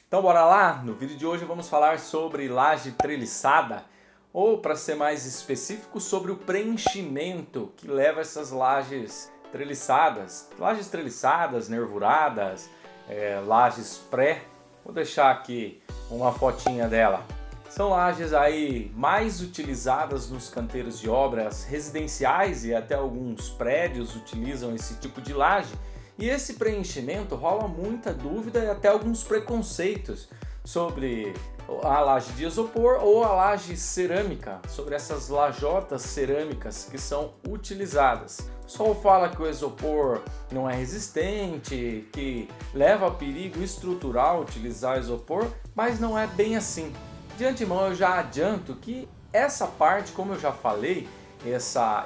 Então bora lá? No vídeo de hoje vamos falar sobre laje treliçada, ou para ser mais específico, sobre o preenchimento que leva essas lajes treliçadas. Lajes treliçadas, nervuradas, lajes pré. Vou deixar aqui uma fotinha dela. São lajes aí mais utilizadas nos canteiros de obras residenciais e até alguns prédios utilizam esse tipo de laje. E esse preenchimento rola muita dúvida e até alguns preconceitos sobre a laje de isopor ou a laje cerâmica, sobre essas lajotas cerâmicas que são utilizadas. O pessoal fala que o isopor não é resistente, que leva a perigo estrutural utilizar isopor, mas não é bem assim. De antemão eu já adianto que essa parte, como eu já falei,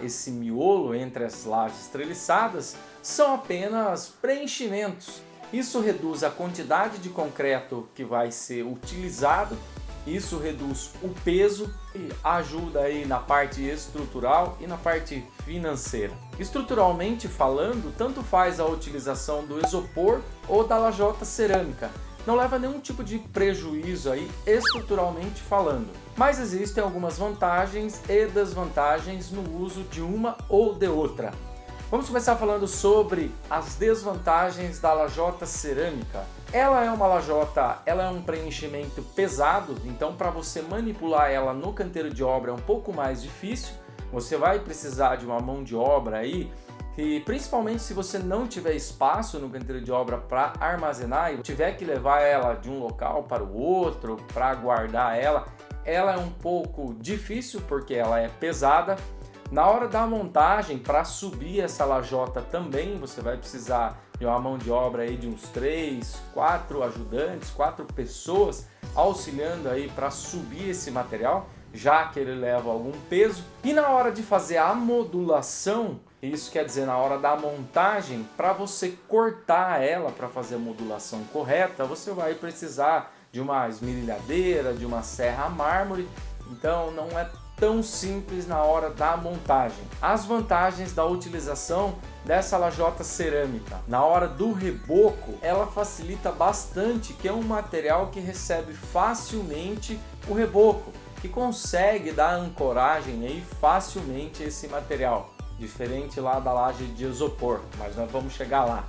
esse miolo entre as lajes treliçadas são apenas preenchimentos. Isso reduz a quantidade de concreto que vai ser utilizado, isso reduz o peso e ajuda aí na parte estrutural e na parte financeira. Estruturalmente falando, tanto faz a utilização do isopor ou da lajota cerâmica. Não leva nenhum tipo de prejuízo aí estruturalmente falando. Mas existem algumas vantagens e desvantagens no uso de uma ou de outra. Vamos começar falando sobre as desvantagens da lajota cerâmica. Ela é uma lajota, ela é um preenchimento pesado, então para você manipular ela no canteiro de obra é um pouco mais difícil. Você vai precisar de uma mão de obra aí, e principalmente se você não tiver espaço no canteiro de obra para armazenar e tiver que levar ela de um local para o outro para guardar ela é um pouco difícil porque ela é pesada. Na hora da montagem, para subir essa lajota também, você vai precisar de uma mão de obra aí de uns 3, 4 ajudantes, 4 pessoas auxiliando aí para subir esse material, já que ele leva algum peso. E na hora de fazer a modulação, isso quer dizer na hora da montagem, para você cortar ela para fazer a modulação correta, você vai precisar de uma esmerilhadeira, de uma serra a mármore, então não é tão simples na hora da montagem. As vantagens da utilização dessa lajota cerâmica. Na hora do reboco, ela facilita bastante, que é um material que recebe facilmente o reboco, que consegue dar ancoragem aí facilmente esse material, diferente lá da laje de isopor, mas nós vamos chegar lá.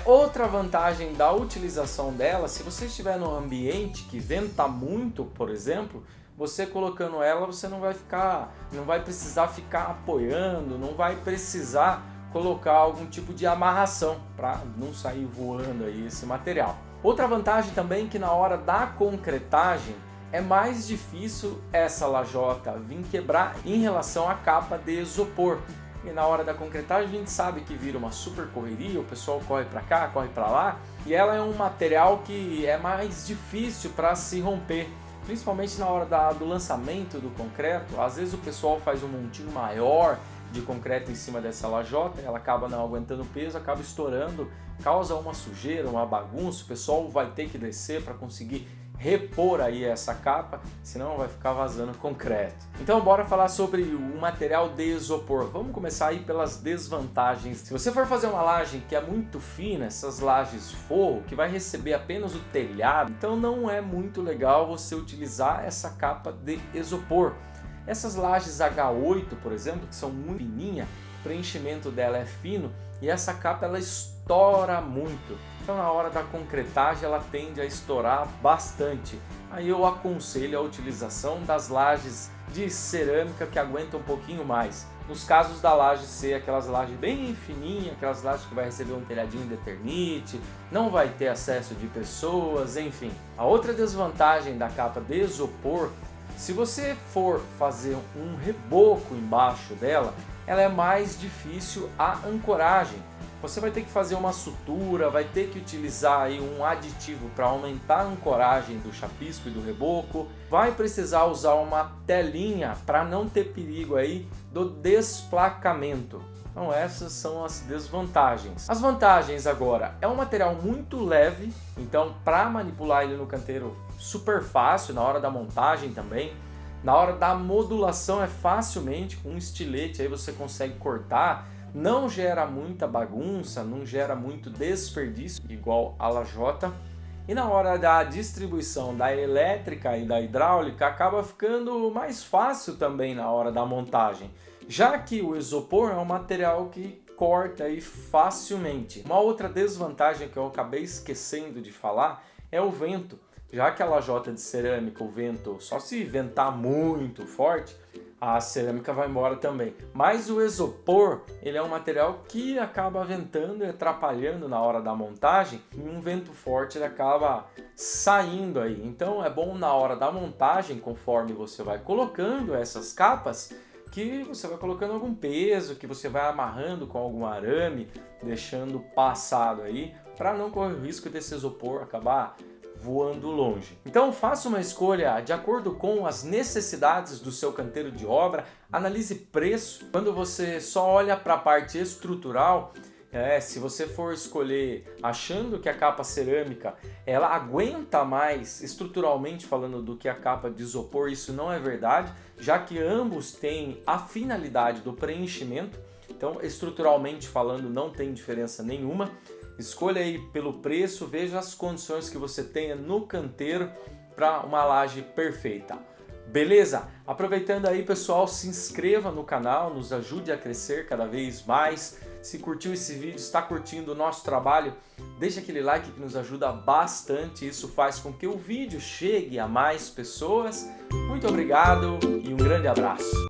Outra vantagem da utilização dela, se você estiver num ambiente que venta muito, por exemplo, você colocando ela, você não vai precisar ficar apoiando, não vai precisar colocar algum tipo de amarração para não sair voando aí esse material. Outra vantagem também é que na hora da concretagem é mais difícil essa lajota vir quebrar em relação à capa de isopor. E na hora da concretagem a gente sabe que vira uma super correria, o pessoal corre para cá, corre para lá, e ela é um material que é mais difícil para se romper, principalmente na hora do lançamento do concreto. Às vezes o pessoal faz um montinho maior de concreto em cima dessa lajota, ela acaba não aguentando o peso, acaba estourando, causa uma sujeira, uma bagunça, o pessoal vai ter que descer para conseguir repor aí essa capa, senão vai ficar vazando concreto. Então bora falar sobre o material de isopor. Vamos começar aí pelas desvantagens. Se você for fazer uma laje que é muito fina, essas lajes forro, que vai receber apenas o telhado, então não é muito legal você utilizar essa capa de isopor. Essas lajes H8, por exemplo, que são muito fininhas, o preenchimento dela é fino e essa capa ela estoura muito. Então na hora da concretagem ela tende a estourar bastante. Aí eu aconselho a utilização das lajes de cerâmica que aguentam um pouquinho mais. Nos casos da laje ser aquelas lajes bem fininhas, aquelas lajes que vai receber um telhadinho de Eternite, não vai ter acesso de pessoas, enfim. A outra desvantagem da capa de isopor, se você for fazer um reboco embaixo dela, ela é mais difícil a ancoragem. Você vai ter que fazer uma sutura, vai ter que utilizar aí um aditivo para aumentar a ancoragem do chapisco e do reboco. Vai precisar usar uma telinha para não ter perigo aí do desplacamento. Então essas são as desvantagens. As vantagens agora, é um material muito leve, então para manipular ele no canteiro super fácil, na hora da montagem também. Na hora da modulação é facilmente, com um estilete aí você consegue cortar. Não gera muita bagunça, não gera muito desperdício, igual a lajota. E na hora da distribuição da elétrica e da hidráulica, acaba ficando mais fácil também na hora da montagem, já que o isopor é um material que corta aí facilmente. Uma outra desvantagem que eu acabei esquecendo de falar é o vento. Já que a lajota de cerâmica, o vento, só se ventar muito forte, a cerâmica vai embora também. Mas o isopor, ele é um material que acaba ventando e atrapalhando na hora da montagem, e um vento forte ele acaba saindo aí. Então é bom na hora da montagem, conforme você vai colocando essas capas, que você vai colocando algum peso, que você vai amarrando com algum arame, deixando passado aí, para não correr o risco desse isopor acabar voando longe. Então faça uma escolha de acordo com as necessidades do seu canteiro de obra, analise preço. Quando você só olha para a parte estrutural, se você for escolher achando que a capa cerâmica ela aguenta mais estruturalmente falando do que a capa de isopor, isso não é verdade, já que ambos têm a finalidade do preenchimento. Então, estruturalmente falando, não tem diferença nenhuma. Escolha aí pelo preço, veja as condições que você tenha no canteiro para uma laje perfeita. Beleza? Aproveitando aí, pessoal, se inscreva no canal, nos ajude a crescer cada vez mais. Se curtiu esse vídeo, está curtindo o nosso trabalho, deixa aquele like que nos ajuda bastante. Isso faz com que o vídeo chegue a mais pessoas. Muito obrigado e um grande abraço.